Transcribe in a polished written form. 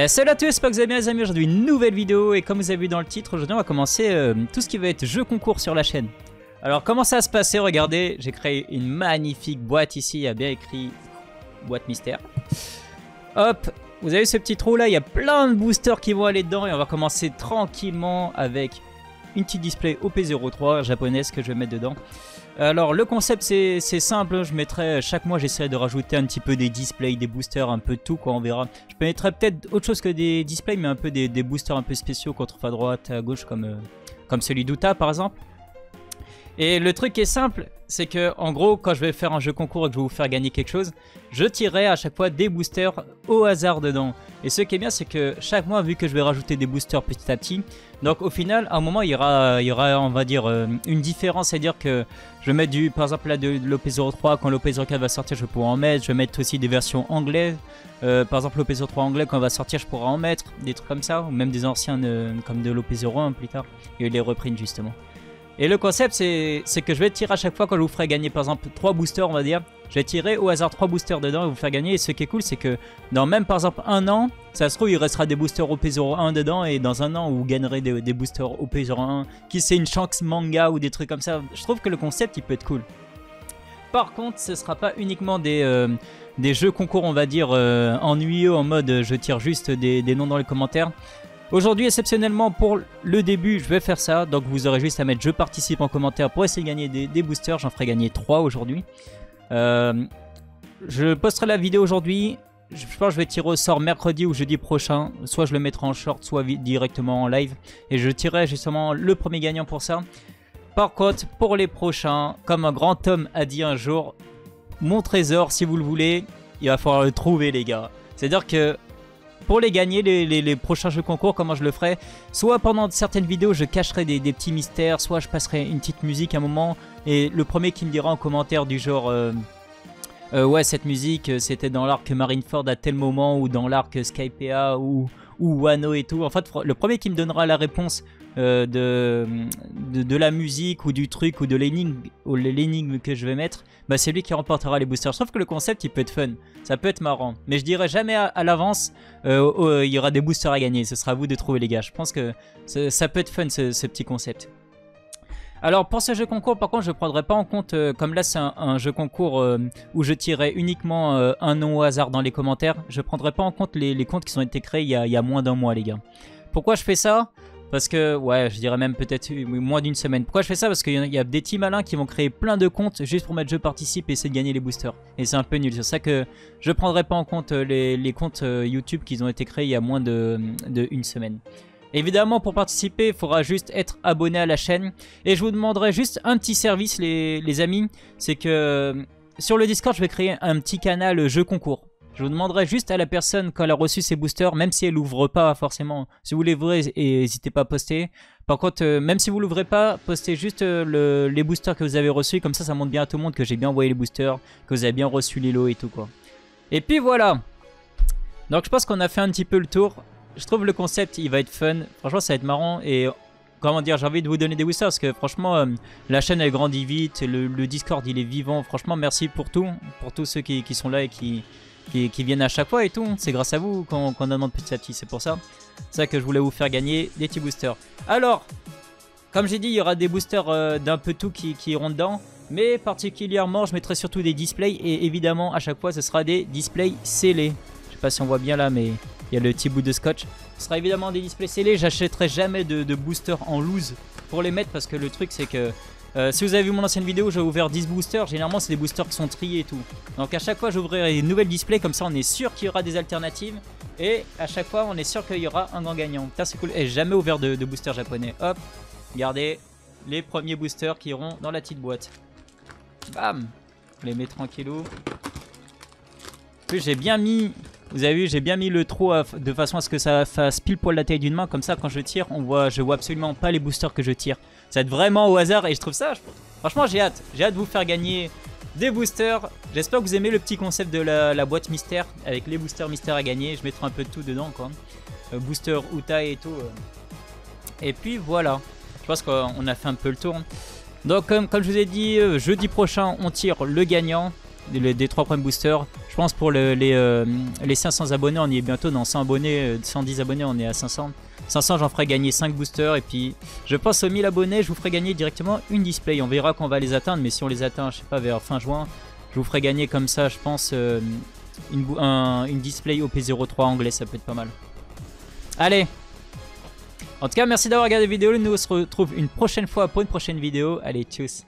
Salut à tous, j'espère que vous allez bien les amis. Aujourd'hui une nouvelle vidéo et comme vous avez vu dans le titre, aujourd'hui on va commencer tout ce qui va être jeu concours sur la chaîne. Alors comment ça va se passer? Regardez, j'ai créé une magnifique boîte ici, il y a bien écrit boîte mystère. Hop, vous avez ce petit trou là, il y a plein de boosters qui vont aller dedans et on va commencer tranquillement avec une petite display OP03 japonaise que je vais mettre dedans. Alors le concept c'est simple, je mettrai chaque mois j'essaierai de rajouter un petit peu des displays, des boosters, un peu de tout quoi, on verra. Je mettrai peut-être autre chose que des displays mais un peu des boosters un peu spéciaux qu'on trouve à droite, à gauche comme celui d'Uta par exemple. Et le truc qui est simple, c'est que en gros quand je vais faire un jeu concours et que je vais vous faire gagner quelque chose, je tirerai à chaque fois des boosters au hasard dedans. Et ce qui est bien c'est que chaque mois vu que je vais rajouter des boosters petit à petit, donc au final à un moment il y aura on va dire une différence, c'est-à-dire que je vais mettre par exemple là de l'OP03, quand l'OP04 va sortir je pourrai en mettre, je vais mettre aussi des versions anglaises, par exemple l'OP03 anglais quand il va sortir je pourrai en mettre, des trucs comme ça, ou même des anciens comme de l'OP01 plus tard, et les reprints justement. Et le concept c'est que je vais tirer à chaque fois quand je vous ferai gagner par exemple 3 boosters on va dire, je vais tirer au hasard 3 boosters dedans et vous faire gagner. Et ce qui est cool c'est que dans même par exemple un an, ça se trouve il restera des boosters OP01 dedans et dans un an vous gagnerez des boosters OP01 qui c'est une chance manga ou des trucs comme ça. Je trouve que le concept il peut être cool. Par contre ce sera pas uniquement des jeux concours on va dire ennuyeux en mode je tire juste des noms dans les commentaires. Aujourd'hui, exceptionnellement, pour le début, je vais faire ça. Donc, vous aurez juste à mettre « Je participe » en commentaire pour essayer de gagner des boosters. J'en ferai gagner 3 aujourd'hui. Je posterai la vidéo aujourd'hui. Je pense que je vais tirer au sort mercredi ou jeudi prochain. Soit je le mettrai en short, soit directement en live. Et je tirerai justement le premier gagnant pour ça. Par contre, pour les prochains, comme un grand homme a dit un jour, mon trésor, si vous le voulez, il va falloir le trouver, les gars. C'est-à-dire que pour les gagner, les prochains jeux concours, comment je le ferai? Soit pendant certaines vidéos, je cacherai des petits mystères, soit je passerai une petite musique à un moment. Et le premier qui me dira en commentaire du genre ouais, cette musique, c'était dans l'arc Marineford à tel moment, ou dans l'arc Skypea, ou Wano et tout. En fait, le premier qui me donnera la réponse de la musique, ou du truc, ou de l'énigme que je vais mettre, bah c'est lui qui remportera les boosters. Sauf que le concept il peut être fun, ça peut être marrant, mais je dirais jamais à l'avance il y aura des boosters à gagner. Ce sera à vous de trouver les gars. Je pense que ça peut être fun ce petit concept. Alors pour ce jeu concours par contre je ne prendrai pas en compte, comme là c'est un jeu concours où je tirerai uniquement un nom au hasard dans les commentaires. Je ne prendrai pas en compte les comptes qui ont été créés il y a moins d'un mois les gars. Pourquoi je fais ça? Parce que, ouais, je dirais même peut-être moins d'une semaine. Pourquoi je fais ça? Parce qu'il y a des petits malins qui vont créer plein de comptes juste pour mettre je participe et essayer de gagner les boosters. Et c'est un peu nul. C'est ça que je ne prendrai pas en compte les comptes YouTube qui ont été créés il y a moins d'une semaine. Évidemment, pour participer, il faudra juste être abonné à la chaîne. Et je vous demanderai juste un petit service, les amis. C'est que sur le Discord, je vais créer un petit canal jeu concours. Je vous demanderai juste à la personne quand elle a reçu ses boosters, même si elle l'ouvre pas forcément. Si vous l'ouvrez, n'hésitez pas à poster. Par contre, même si vous l'ouvrez pas, postez juste les boosters que vous avez reçus. Comme ça montre bien à tout le monde que j'ai bien envoyé les boosters, que vous avez bien reçu les lots et tout quoi. Et puis voilà. Donc je pense qu'on a fait un petit peu le tour. Je trouve le concept il va être fun. Franchement ça va être marrant et comment dire, j'ai envie de vous donner des boosters parce que franchement la chaîne elle grandit vite, le Discord il est vivant. Franchement merci pour tout, pour tous ceux qui sont là et qui viennent à chaque fois et tout. C'est grâce à vous qu'on demande petit à petit, c'est pour ça. C'est ça que je voulais vous faire gagner des petits boosters. Alors, comme j'ai dit, il y aura des boosters d'un peu tout qui iront dedans. Mais particulièrement, je mettrai surtout des displays. Et évidemment, à chaque fois, ce sera des displays scellés. Je sais pas si on voit bien là, mais il y a le petit bout de scotch. Ce sera évidemment des displays scellés. J'achèterai jamais de boosters en loose pour les mettre. Parce que le truc, c'est que si vous avez vu mon ancienne vidéo, j'ai ouvert 10 boosters. Généralement, c'est des boosters qui sont triés et tout. Donc à chaque fois, j'ouvrirai une nouvelle display. Comme ça, on est sûr qu'il y aura des alternatives. Et à chaque fois, on est sûr qu'il y aura un grand gagnant. Putain, c'est cool. Et j'ai jamais ouvert de boosters japonais. Hop, regardez les premiers boosters qui iront dans la petite boîte. Bam, on les met tranquillou. En plus, j'ai bien mis... Vous avez vu, j'ai bien mis le trou de façon à ce que ça fasse pile poil la taille d'une main. Comme ça, quand je tire, je vois absolument pas les boosters que je tire. Ça va être vraiment au hasard et je trouve ça... Franchement, j'ai hâte. J'ai hâte de vous faire gagner des boosters. J'espère que vous aimez le petit concept de la boîte mystère avec les boosters mystères à gagner. Je mettrai un peu de tout dedans, quoi. Booster Uta et tout. Et puis voilà. Je pense qu'on a fait un peu le tour. Donc comme je vous ai dit, jeudi prochain, on tire le gagnant des 3 premiers boosters. Je pense pour les 500 abonnés, on y est bientôt. Dans 100 abonnés, 110 abonnés, on est à 500. 500, j'en ferai gagner 5 boosters. Et puis, je pense aux 1000 abonnés, je vous ferai gagner directement une display. On verra qu'on va les atteindre. Mais si on les atteint, je sais pas, vers fin juin, je vous ferai gagner comme ça, je pense, une display OP03 anglais. Ça peut être pas mal. Allez! En tout cas, merci d'avoir regardé la vidéo. Nous on se retrouve une prochaine fois pour une prochaine vidéo. Allez, tchuss!